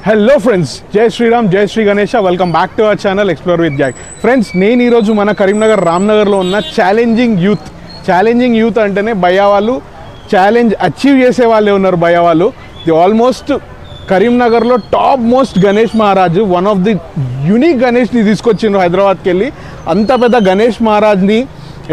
Hello friends, జై శ్రీరామ్, జై Shri Ganesha. Welcome back to our channel explore with Jack. Friends, నేను ఈరోజు మన కరీంనగర్ రామ్నగర్లో ఉన్న ఛాలెంజింగ్ యూత్ అంటేనే భయ్యా వాళ్ళు ఛాలెంజ్ అచీవ్ చేసే వాళ్ళే ఉన్నారు. భయ్యా వాళ్ళు ది ఆల్మోస్ట్ కరీంనగర్లో top most Ganesh Maharaj, one of the unique గణేష్ని తీసుకొచ్చిండ్రు హైదరాబాద్కి వెళ్ళి. అంత పెద్ద గణేష్ మహారాజ్ని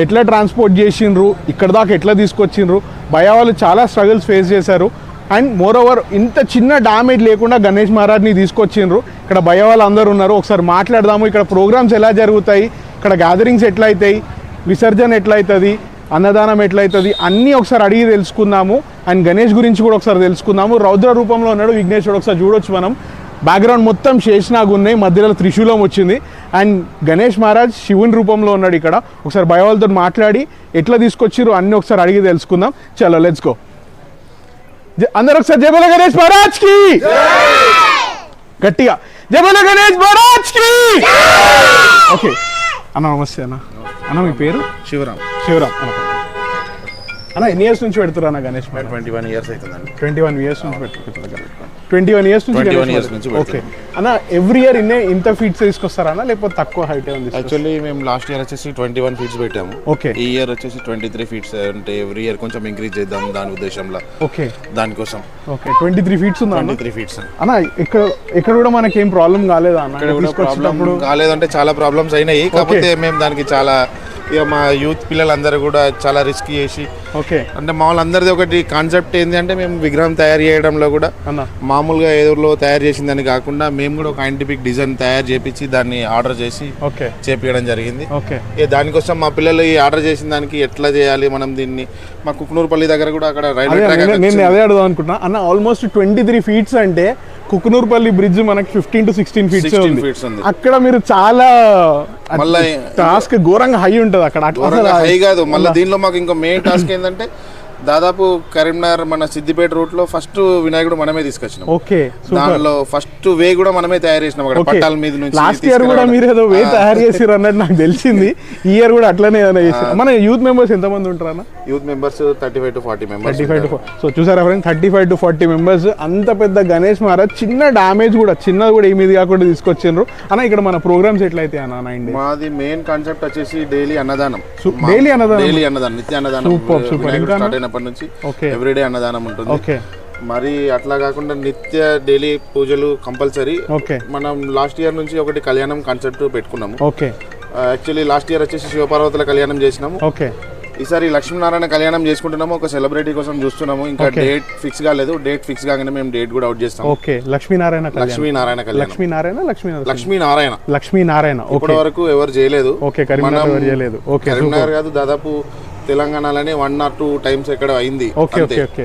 ఎట్లా ట్రాన్స్పోర్ట్ చేసిండ్రు, ఇక్కడ దాకా ఎట్లా తీసుకొచ్చిండ్రు, భయ్యా వాళ్ళు చాలా స్ట్రగుల్స్ ఫేస్ చేశారు. అండ్ మోర్ ఓవర్ ఇంత చిన్న డ్యామేజ్ లేకుండా గణేష్ మహారాజ్ని తీసుకొచ్చిండ్రు. ఇక్కడ భయ్యా వాళ్ళు అందరూ ఉన్నారు. ఒకసారి మాట్లాడదాము. ఇక్కడ ప్రోగ్రామ్స్ ఎలా జరుగుతాయి, ఇక్కడ గ్యాదరింగ్స్ ఎట్లా అవుతాయి, విసర్జన ఎట్లా అవుతుంది, అన్నదానం ఎట్లయితుంది, అన్నీ ఒకసారి అడిగి తెలుసుకుందాము. అండ్ గణేష్ గురించి కూడా ఒకసారి తెలుసుకుందాము. రౌద్ర రూపంలో ఉన్నాడు విఘ్నేశ్వరుడు, ఒకసారి చూడొచ్చు మనం. బ్యాక్గ్రౌండ్ మొత్తం శేషనాగ్ ఉన్నాయి, మధ్యలో త్రిశూలం వచ్చింది. అండ్ గణేష్ మహారాజ్ శివుని రూపంలో ఉన్నాడు ఇక్కడ. ఒకసారి భయ్యా వాళ్ళతో మాట్లాడి ఎట్లా తీసుకొచ్చిర్రు అన్నీ ఒకసారి అడిగి తెలుసుకుందాం. చలో లెట్స్ గో. అందరూ ఒకసారి జై బోలో గణేష్ మహారాజ్ కి గట్టిగా జై బోలో గణేష్ మహారాజ్ కి. ఓకే అన్న, నమస్తే అన్న. అన్న మీ పేరు? శివరామ్ అన్న. ఎన్ని ఇయర్స్ నుంచి పెడుతురా అన్న గణేష్? 21 years అవుతుందండి. 21 years నుంచి పెడుతున్నారు. 21 years నుంచి. ఓకే అన్న, ఎవ్రీ ఇయర్ ఇంత ఫీట్స్ తీసుకొస్తారా అన్న, లేకపోతే తక్కువ హైట్ ఉంది? యాక్చువల్లీ మేము లాస్ట్ ఇయర్ వచ్చేసి 21 feet పెట్టాము. ఓకే. ఈ ఇయర్ వచ్చేసి 23 feet, అంటే ఎవ్రీ ఇయర్ కొంచెం ఇంక్రీజ్ చేద్దాం దాని ఉద్దేశంలో. ఓకే, దానికోసం. ఓకే, 23 feet ఉందా? 23 feet అన్న. ఇక్కడ కూడా మనకి ఏం ప్రాబ్లం కాలేదా అన్న? ఇక్కడ కూడా ప్రాబ్లం కాలేదంటే చాలా ప్రాబ్లమ్స్ అయినాయి. కాకపోతే మేము దానికి చాలా ఇక మా యూత్ పిల్లలందరూ కూడా చాలా రిస్క్ చేసి, ఓకే, అంటే మా వాళ్ళందరిది ఒకటి కాన్సెప్ట్ ఏంటి అంటే మేము విగ్రహం తయారు చేయడంలో కూడా మామూలుగా ఎదురులో తయారు చేసిందని కాకుండా మేము కూడా ఒక సైంటిఫిక్ డిజైన్ తయారు చేపించి దాన్ని ఆర్డర్ చేసి చేపించడం జరిగింది. దానికోసం మా పిల్లలు ఈ ఆర్డర్ చేసిన దానికి ఎట్లా చేయాలి మనం దీన్ని, మా కుక్నూరుపల్లి దగ్గర కూడా అక్కడ రైల్వే ట్రాక్. నేను అదే అడుగుదాం అనుకుంటున్నా అన్న. ఆల్మోస్ట్ 23 feet అంటే కుక్నూరుపల్లి బ్రిడ్జ్ మనకి 15 to 16 feet ఉంది. అక్కడ మీరు చాలా టాస్క్ ఘోరంగా హై ఉంటుంది అక్కడ. హై కాదు, మళ్ళీ దీనిలో మాకు ఇంకో మెయిన్ టాస్క్ ఏంటంటే దాదాపు కరీంనగర్ మన సిద్దిపేట రూట్ లో ఫస్ట్ వినాయకుడు మనమే తీసుకొచ్చినాం. ఓకే, దానిలో ఫస్ట్ వే కూడా మనమే తయారు చేసినాం అక్కడ పట్టాల మీద నుంచి. లాస్ట్ ఇయర్ కూడా మీరు ఏదో వే తయారు చేసిరు అన్నట్టు నాకు తెలిసింది. ఈ ఇయర్ కూడా అట్లనే చేశారు. మన యూత్ మెంబర్స్ ఎంత మంది ఉంటారు అన్న? Youth members 35 to 40 members. So చూసారా ఫ్రెండ్స్, 35 to 40 members. అంత పెద్ద గణేష్ మహారాజ్ చిన్న డామేజ్ కూడా చిన్నది కూడా ఏమీది కాకుండా తీసుకొచ్చిండ్రు అన్న. ఇక్కడ మన ప్రోగ్రామ్స్ ఎట్లయితే అన్న? 9 days మాది మెయిన్ కాన్సెప్ట్ వచ్చేసి డైలీ అన్నదానం. నిత్య అన్నదానం. సూపర్. నుంచి ఎవ్రీడే అన్నదానం ఉంటుంది. మరి అట్లా కాకుండా నిత్య డైలీ పూజలు కంపల్సరీ. మనం లాస్ట్ ఇయర్ నుంచి ఒకటి కళ్యాణం కాన్సెప్ట్ పెట్టుకున్నాము. యాక్చువల్లీ లాస్ట్ ఇయర్ వచ్చేసి శివపార్వతుల కళ్యాణం చేసినాము. ఈసారి లక్ష్మీనారాయణ కళ్యాణం చేసుకుంటున్నాము. ఒక సెలబ్రిటీ కోసం చూస్తున్నాము. ఇంకా డేట్ ఫిక్స్ కాలేదు. డేట్ ఫిక్స్ కాగానే మేము డేట్ కూడా అవుట్ చేస్తాం. లక్ష్మీనారాయణ ఇప్పటి వరకు ఎవరు చేయలేదు. కరీంనగర్ కాదు, దాదాపు తెలంగాణలోనే 1 or 2 times ఎక్కడ అయింది.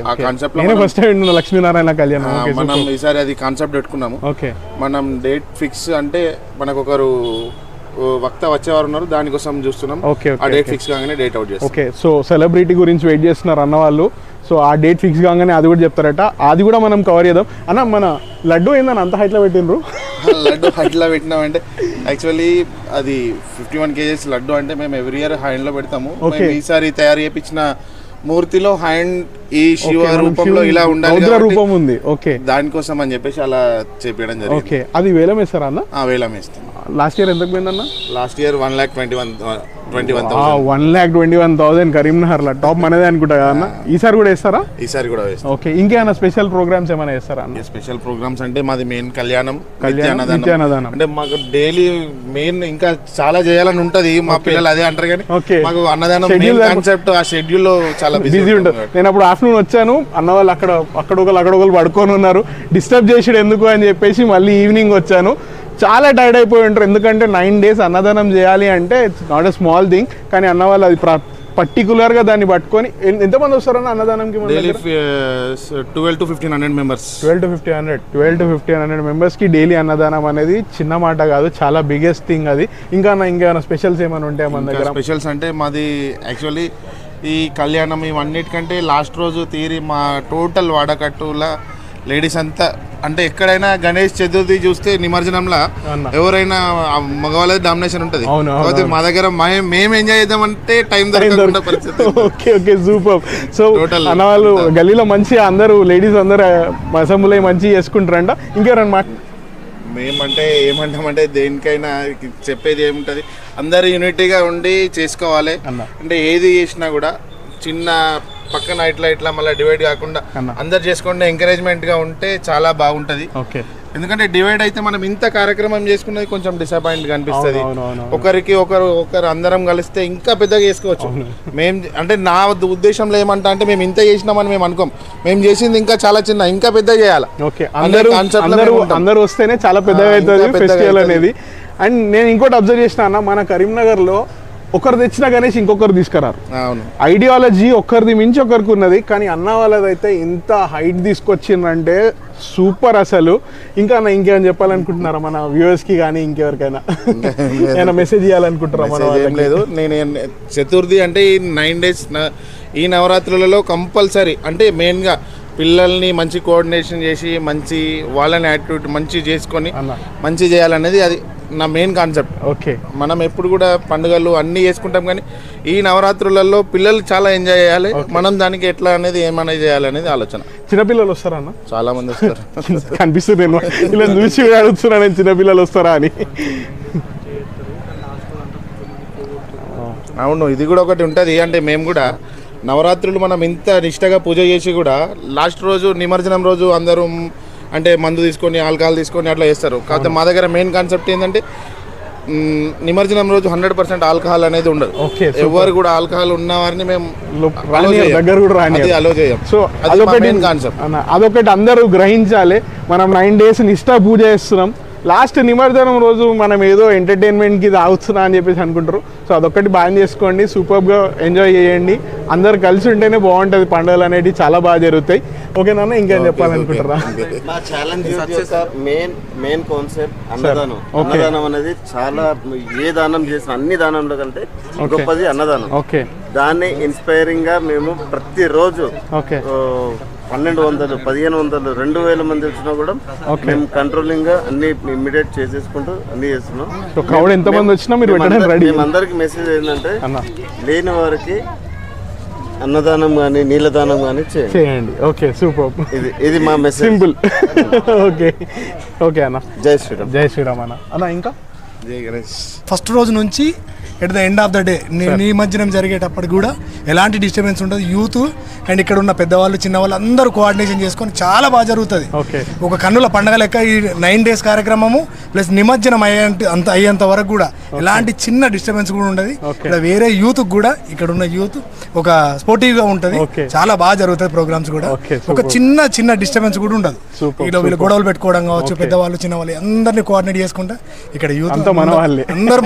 ఆ కాన్సెప్ట్ లక్ష్మీనారాయణ కళ్యాణం మనం ఈసారి అది కాన్సెప్ట్ పెట్టుకున్నాము. మనం డేట్ ఫిక్స్ అంటే మనకు ఒకరు వక్త వచ్చేవారు ఉన్నారు, దానికోసం చూస్తున్నాం. ఆ డేట్ ఫిక్స్ కాగానే డేట్ అవుట్ చేస్తాం. ఓకే, సో సెలబ్రిటీ గురించి వెయిట్ చేస్తున్నారు అన్న వాళ్ళు. సో ఆ డేట్ ఫిక్స్ కాగానే అది కూడా చెప్తారట. అది కూడా మనం కవర్ చేద్దాం అన్న. మన లడ్డు ఏందని అంత హైట్లో పెట్టినరు? లడ్డు హైట్లో పెట్టినామంటే యాక్చువల్లీ అది 51 kgs లడ్డు. అంటే మేము ఎవ్రీ ఇయర్ హ్యాండ్లో పెడతాము. ఈసారి తయారు చేయించిన మూర్తిలో హ్యాండ్ ఈ శివ రూపంలో ఇలా ఉండాలి, రూపం ఉంది. ఓకే, దానికోసం అని చెప్పేసి అలా చేపించడం జరిగింది. ఓకే, అది వేలం వేస్తారా అన్న? వేలం వేస్తాం. లాస్ట్ ఇయర్ ఎంతకు పోయిందన్న? Last year 1,21,000. 1,21,000 కరీంనగర్ లో టాప్ మనదే అనుకుంటా కదా అన్న. ఈసారి కూడా వేస్తారా? ఈసారి కూడా వేస్తాం. ఓకే, ఇంకేమైనా స్పెషల్ ప్రోగ్రామ్స్ ఏమైనా వేస్తారా అన్న? స్పెషల్ ప్రోగ్రామ్స్ అంటే మాది మెయిన్ కళ్యాణం, నిత్యాన్నదానం. అంటే మాకు డైలీ మెయిన్ ఇంకా చాలా చేయాలని ఉంటది. మా పిల్లలు అదే అంటారు కానీ మాకు అన్నదానం కాన్సెప్ట్ ఆ షెడ్యూల్ లో చాలా బిజీ ఉంటుంది. నేను అప్పుడు ఆఫ్టర్నూన్ వచ్చాను, అన్న వాళ్ళు అక్కడ పడుకొని ఉన్నారు. డిస్టర్బ్ చేసాడు ఎందుకు అని చెప్పేసి మళ్ళీ ఈవినింగ్ వచ్చాను. చాలా టైర్డ్ అయిపోయి ఉంటారు, ఎందుకంటే 9 days అన్నదానం చేయాలి అంటే it's not a small thing. కానీ అన్న వాళ్ళు అది పర్టికులర్గా దాన్ని పట్టుకొని ఎంతమంది వస్తారన్న అన్నదానానికి? 12 to 1,500 members. 12 to 1,500 members-కి డైలీ అన్నదానం అనేది చిన్న మాట కాదు, చాలా బిగ్గెస్ట్ థింగ్ అది. ఇంకేమైనా స్పెషల్స్ ఏమైనా ఉంటాయి మన దగ్గర? స్పెషల్స్ అంటే మాది యాక్చువల్లీ ఈ కళ్యాణం ఇవన్నిటికంటే లాస్ట్ రోజు తీరి మా టోటల్ వాడకట్టుల లేడీస్ అంతా అంటే ఎక్కడైనా గణేష్ చతుర్థి చూస్తే నిమజ్జనంలా ఎవరైనా మగవాళ్ళది డామినేషన్ ఉంటుంది. మా దగ్గర మేము ఎంజాయ్ చేద్దామంటే టైం దొరకకుండా పరిస్థితి. Okay okay super. సో అన్న వాళ్ళు గల్లీలో మంచిగా అందరూ లేడీస్ అందరూ అసెంబ్లీ మంచిగా చేసుకుంటారంట. ఇంకెవరన్నా మేమంటే ఏమంటామంటే దేనికైనా చెప్పేది ఏముంటుంది, అందరు యూనిటీగా ఉండి చేసుకోవాలి. అంటే ఏది చేసినా కూడా చిన్న పక్కన ఇట్లా మళ్ళీ డివైడ్ కాకుండా అందరు చేసుకోండి ఎంకరేజ్మెంట్గా ఉంటే చాలా బాగుంటుంది. ఎందుకంటే డివైడ్ అయితే మనం ఇంత కార్యక్రమం చేసుకున్నది కొంచెం డిసప్పాయింట్ అనిపిస్తుంది. ఒకరు అందరం కలిస్తే ఇంకా పెద్దగా చేసుకోవచ్చు. మేము అంటే నా ఉద్దేశంలో ఏమంటా అంటే మేము ఇంత చేసినామని మేము అనుకోం, మేము చేసింది ఇంకా చాలా చిన్న, ఇంకా పెద్ద చేయాలి. అందరూ వస్తేనే చాలా పెద్దగా అవుతుంది ఫెస్టివల్ అనేది. అండ్ నేను ఇంకోటి అబ్జర్వ్ చేసిన అన్న, మన కరీంనగర్లో ఒకరు తెచ్చిన గణేష్ ఇంకొకరు తీసుకురారు. ఐడియాలజీ ఒకరిది మించి ఒకరికి ఉన్నది. కానీ అన్న వాళ్ళదైతే ఇంత హైట్ తీసుకొచ్చిందంటే సూపర్ అసలు. ఇంకా ఇంకేమైనా చెప్పాలనుకుంటున్నారా మన వ్యూవర్స్ కి కానీ ఇంకెవరికైనా ఏమైనా మెసేజ్ ఇవ్వాలనుకుంటున్నారా? ఏం లేదు, నేను చతుర్థి అంటే ఈ 9 days ఈ నవరాత్రులలో కంపల్సరీ అంటే మెయిన్గా పిల్లల్ని మంచి కోఆర్డినేషన్ చేసి మంచి వాళ్ళని యాక్టివిటీ మంచి చేసుకొని మంచి చేయాలనేది అది నా మెయిన్ కాన్సెప్ట్. ఓకే, మనం ఎప్పుడు కూడా పండుగలు అన్నీ చేసుకుంటాం కానీ ఈ నవరాత్రులలో పిల్లలు చాలా ఎంజాయ్ చేయాలి. మనం దానికి ఎట్లా అనేది ఏమనేది చేయాలనేది ఆలోచన. చిన్నపిల్లలు వస్తారా అన్న? చాలా మంది వస్తారు కనిపిస్తుంది. నేను ఇలా చూసి అడుగుతున్నా నేను చిన్నపిల్లలు వస్తారా అని. అవును, ఇది కూడా ఒకటి ఉంటుంది. అంటే మేము కూడా నవరాత్రులు మనం ఇంత నిష్టగా పూజ చేసి కూడా లాస్ట్ రోజు నిమజ్జనం రోజు అందరూ అంటే మందు తీసుకొని ఆల్కహాల్ తీసుకొని అట్లా చేస్తారు. కాకపోతే మా దగ్గర మెయిన్ కాన్సెప్ట్ ఏంటంటే నిమజ్జనం రోజు 100% ఆల్కహాల్ అనేది ఉండదు. ఎవరు కూడా ఆల్కహాల్ ఉన్న వారిని మేము దగ్గర కూడా అలో చేయం. సో అదొకటి కాన్సెప్ట్, అదొకటి అందరూ గ్రహించాలి. మనం 9 days నిష్ఠా పూజ చేస్తున్నాం. లాస్ట్ నిమజ్జనం రోజు మనం ఏదో ఎంటర్టైన్మెంట్కి తాగుతున్నా అని చెప్పేసి అనుకుంటారు. సో అదొక్కటి బాగా చేసుకోండి, సూపర్గా ఎంజాయ్ చేయండి. అందరు కలిసి ఉంటేనే బాగుంటుంది, పండుగలు అనేవి చాలా బాగా జరుగుతాయి. ఓకేనా, ఇంకేం చెప్పాలనుకుంటారా? మా ఛాలెంజ్ మెయిన్ కాన్సెప్ట్ అన్నదానం. అన్నదానం అనేది చాలా, ఏ దానం చేసిన అన్ని దానంలో కంటే గొప్పది అన్నదానం. ఓకే, దాన్ని ఇన్స్పైరింగ్ గా మేము ప్రతిరోజు 1200, 1500, 2000 మంది వచ్చినా కూడా మేము కంట్రోలింగ్ గా అన్ని ఇమ్మీడియట్ చేసేసుకుంటూ అన్ని చేస్తున్నాం. మేమందరికి మెసేజ్ ఏంటంటే లేని వారికి అన్నదానం కానీ నీళ్ళదానం కానీ చేయండి. Okay, super. ఇది మా మెసేజ్, సింపుల్. ఓకే ఓకే అన్న, జై శ్రీరామ్. జై శ్రీరామ్ అన్న. ఇంకా జై గణేష్. ఫస్ట్ రోజు నుంచి at the end of the day నిమజ్జనం జరిగేటప్పటికి కూడా ఎలాంటి డిస్టర్బెన్స్ ఉండదు. యూత్ అండ్ ఇక్కడ ఉన్న పెద్దవాళ్ళు చిన్నవాళ్ళు అందరూ కోఆర్డినేషన్ చేసుకొని చాలా బాగా జరుగుతుంది. ఒక కన్నుల పండగ లెక్క ఈ 9 days కార్యక్రమము ప్లస్ నిమజ్జనం అయ్యేంత వరకు కూడా ఎలాంటి చిన్న డిస్టర్బెన్స్ కూడా ఉండదు. ఇక్కడ వేరే యూత్ కూడా ఇక్కడ ఉన్న యూత్ ఒక స్పోర్టివ్ గా ఉంటుంది. చాలా బాగా జరుగుతుంది ప్రోగ్రామ్స్ కూడా. ఒక చిన్న డిస్టర్బెన్స్ కూడా ఉండదు. ఇలా వీళ్ళు గొడవలు పెట్టుకోవడం కావచ్చు, పెద్దవాళ్ళు చిన్నవాళ్ళు అందరినీ కోఆర్డినేట్ చేసుకుంటా ఇక్కడ యూత్ అందరూ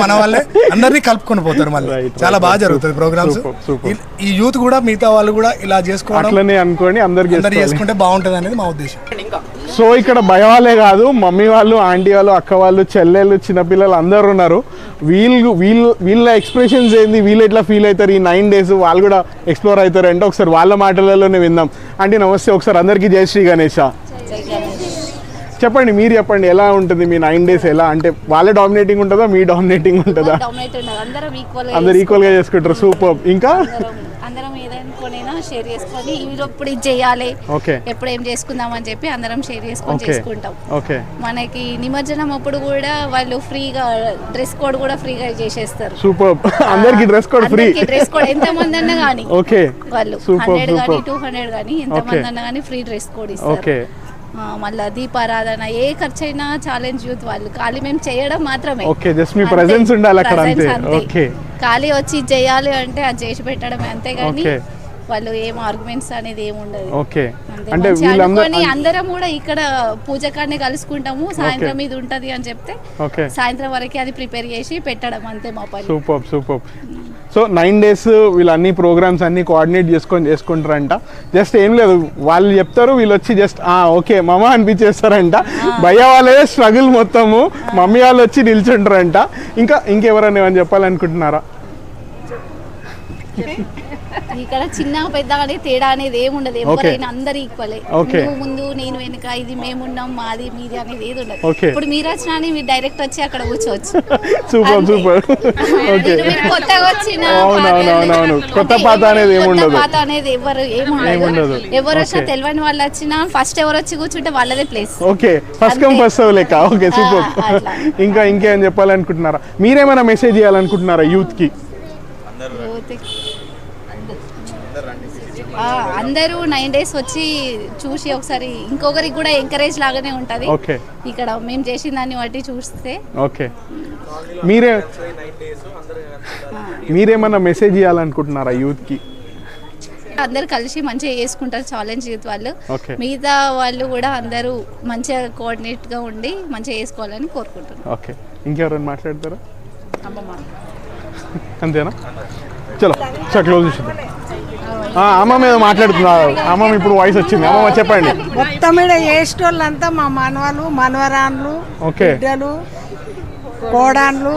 మన వాళ్ళే, అందరినీ కలుపుకొని పోతారు. మళ్ళీ చాలా బాగా జరుగుతుంది ప్రోగ్రామ్స్. ఈ యూత్ కూడా మిగతా వాళ్ళు కూడా ఇలా చేసుకోవడం అనుకోండి, అందరు చేసుకుంటే బాగుంటుంది అనేది మా ఉద్దేశం. సో ఇక్కడ భయవాళ్ళే కాదు, మమ్మీ వాళ్ళు, ఆంటీ వాళ్ళు, అక్క వాళ్ళు, చెల్లెళ్ళు, చిన్నపిల్లలు అందరు ఉన్నారు. వీళ్ళ ఎక్స్ప్రెషన్స్ ఏంది, వీళ్ళు ఎట్లా ఫీల్ అవుతారు ఈ 9 days, వాళ్ళు కూడా ఎక్స్ప్లోర్ అవుతారు అంటే ఒకసారి వాళ్ళ మాటలలోనే విందాం. అంటే నమస్తే, ఒకసారి అందరికీ జై శ్రీ గణేష. చెప్పండి, మీరు చెప్పండి ఎలా ఉంటుంది మీ 9 days? ఎలా అంటే వాళ్ళే డామినేటింగ్ ఉంటుందా, మీ డామినేటింగ్ ఉంటుందా? అందరు ఈక్వల్ గా చేసుకుంటారు. సూపర్. ఇంకా అందరం ఏదైనా షేర్ చేసుకొని ఇప్పుడు ఇది చేయాలి, ఎప్పుడు ఏం చేసుకుందాం అని చెప్పి అందరం షేర్ చేసుకొని చేసుకుంటాం. మనకి నిమజ్జనం అప్పుడు కూడా వాళ్ళు ఫ్రీగా డ్రెస్ కోడ్ కూడా ఫ్రీగా చేసేస్తారు. సూపర్. అందరికి dress code free. Dress code ఎంత మంది అన్నా కానీ వాళ్ళు 100 కానీ 200 కానీ ఎంత మంది అన్నా కానీ ఫ్రీ డ్రెస్ కోడ్ ఇస్తారు. మళ్ళీ దీపారాధన ఏ ఖర్చు అయినా ఛాలెంజ్ యూత్ వాళ్ళు ఖాళీ మేము చేయడం మాత్రమే. ఖాళీ వచ్చి చేయాలి అంటే అది చేసి పెట్టడమే, అంతేగాని వాళ్ళు ఏం ఆర్గ్యుమెంట్స్ అనేది ఏమి ఉండదు. అందరం కూడా ఇక్కడ పూజకాన్ని కలుసుకుంటాము. సాయంత్రం ఇది ఉంటది అని చెప్తే సాయంత్రం వరకు అది ప్రిపేర్ చేసి పెట్టడం, అంతే మా పని. Super super. సో 9 days వీళ్ళు అన్ని ప్రోగ్రామ్స్ అన్ని కోఆర్డినేట్ చేసుకుంటారంట. జస్ట్ ఏం లేదు, వాళ్ళు చెప్తారు, వీళ్ళు వచ్చి జస్ట్ ఓకే మమ్మ అనిపించేస్తారంట. భయ్య వాళ్ళే స్ట్రగుల్ మొత్తము, మమ్మీ వాళ్ళు వచ్చి నిల్చుంటారంట. ఇంకెవరన్నా ఏమని చెప్పాలనుకుంటున్నారా? ఇక్కడ చిన్న పెద్ద అనే తేడా అనేది ఏముండదు, ఎవరైనా అందరు ఈక్వలే. నువ్వు ముందు నేను వెనుక, ఇది మేమున్నాం మాది మీది అనేది ఏది ఉండదు. ఇప్పుడు మీరు వచ్చినా మీరు డైరెక్ట్ వచ్చి అక్కడ కూర్చోవచ్చు. Super super. ఓకే, కొత్తగా వచ్చిన కొత్త పాత అనేది ఏముండదు, పాత అనేది ఎవరు ఏముండదు. ఎవరు వచ్చినా తెలియని వాళ్ళు వచ్చినా ఫస్ట్ ఎవరు వచ్చి కూర్చుంటే వాళ్ళదే place. Okay, first come first serve లెక్క. Okay super. ఇంకా ఇంకేం చెప్పాలనుకుంటున్నారా, మీరేమైనా మెసేజ్ చేయాలనుకుంటున్నారా యూత్ కి? అందరూ 9 days వచ్చి చూసి ఒకసారి ఇంకొకరికి కూడా ఎంకరేజ్ లాగానే ఉంటది. ఓకే, ఇక్కడ మేము చేసిన దాన్ని బట్టి చూస్తే. ఓకే, మీరేమన్నా మెసేజ్ చేయాలనుకుంటున్నారా యూత్ కి? అందరు కలిసి మంచిగా చేసుకుంటారు ఛాలెంజ్ యూత్ వాళ్ళు. మిగతా వాళ్ళు కూడా అందరూ మంచిగా కోఆర్డినేట్ గా ఉండి మంచిగా చేసుకోవాలని కోరుకుంటున్నాను. ఓకే, ఇంకెవరైనా మాట్లాడతారా? అంతేనా? చలో సార్ క్లోజ్ చేద్దాం. అమ్మ మీద మాట్లాడుతున్నారు. అమ్మ ఇప్పుడు వాయిస్ వచ్చింది. అమ్మ చెప్పండి. మొత్తం ఇక్కడ చేసేటోళ్ళంతా మా మనవలు మనవరాన్లు బిడ్డలు కోడాన్లు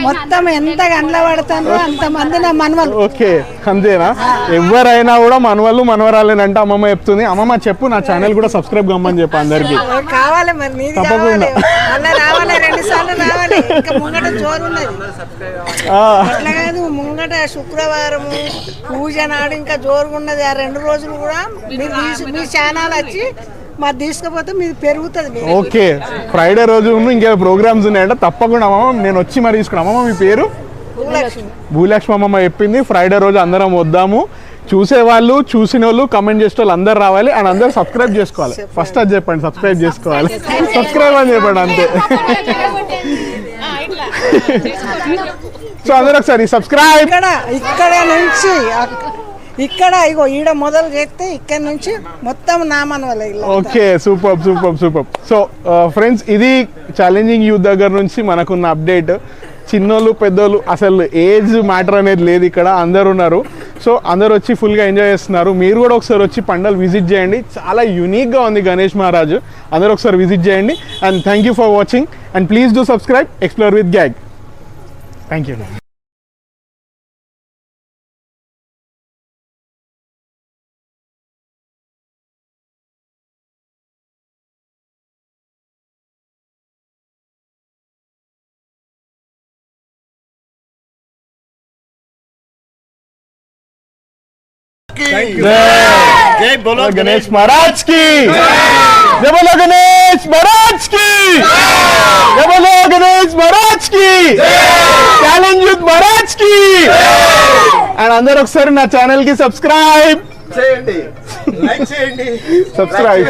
మొత్తం ఎంత గంటల పడతారో అంతమంది నా మనవలు. ఓకే, అంతేనా? ఎవరైనా కూడా మనవళ్ళు మనవరాలేనంటే అమ్మమ్మ చెప్తుంది. అమ్మమ్మ చెప్పు, నా ఛానల్ కూడా సబ్స్క్రైబ్ కమ్మని చెప్పు అందరికి. కావాలి మరి, నీది తప్పకుండా రావాలి, 2 సార్లు రావాలి. ఇంకా ముంగట జోరు ఉన్నది అట్లా కాదు, ముంగట శుక్రవారము పూజ నాడు ఇంకా జోరుగా ఉన్నది. ఆ 2 రోజులు కూడా మీరు మీ ఛానల్ వచ్చి మాది తీసుకపోతే మీది పెరుగుతుంది. ఓకే, ఫ్రైడే రోజు ఇంకా ప్రోగ్రామ్స్ ఉన్నాయంటే తప్పకుండా అమ్మమ్మ నేను వచ్చి మరి తీసుకున్నాను. అమ్మమ్మ మీ పేరు? భూలక్ష్మి. అమ్మమ్మ చెప్పింది ఫ్రైడే రోజు అందరం వద్దాము. చూసేవాళ్ళు చూసిన వాళ్ళు కమెంట్ చేసే వాళ్ళు అందరు రావాలి అండ్ అందరు సబ్స్క్రైబ్ చేసుకోవాలి. ఫస్ట్ అది చెప్పండి, సబ్స్క్రైబ్ చేసుకోవాలి. సబ్స్క్రైబ్ అని చెప్పండి అంతే. సో అందరూ ఒకసారి సబ్స్క్రైబ్. ఇక్కడ నుంచి ఇక్కడ ఇగో ఈడ మొదలు చేస్తే ఇక్కడ నుంచి మొత్తం నామనవలే. Okay, super super super. So friends, ఇది ఛాలెంజింగ్ యూత్ దగ్గర నుంచి మనకున్న అప్డేట్. చిన్నోళ్ళు పెద్దోళ్ళు అసలు ఏజ్ మ్యాటర్ అనేది లేదు, ఇక్కడ అందరు ఉన్నారు. సో అందరు వచ్చి ఫుల్గా ఎంజాయ్ చేస్తున్నారు. మీరు కూడా ఒకసారి వచ్చి పండల్ విజిట్ చేయండి, చాలా యూనిక్గా ఉంది గణేష్ మహారాజ్. అందరూ ఒకసారి విజిట్ చేయండి. And thank you for watching and please do subscribe explore with gag. Thank you. जय बोलो गणेश महाराज की जय, बोलो गणेश महाराज की जय, बोलो गणेश महाराज की ఛాలెంజ్ యూత్ महाराज की. అండ్ అందరూ ఒకసారి నా ఛానల్ కి సబ్స్క్రైబ్ చేయండి, లైక్ చేయండి, సబ్స్క్రైబ్.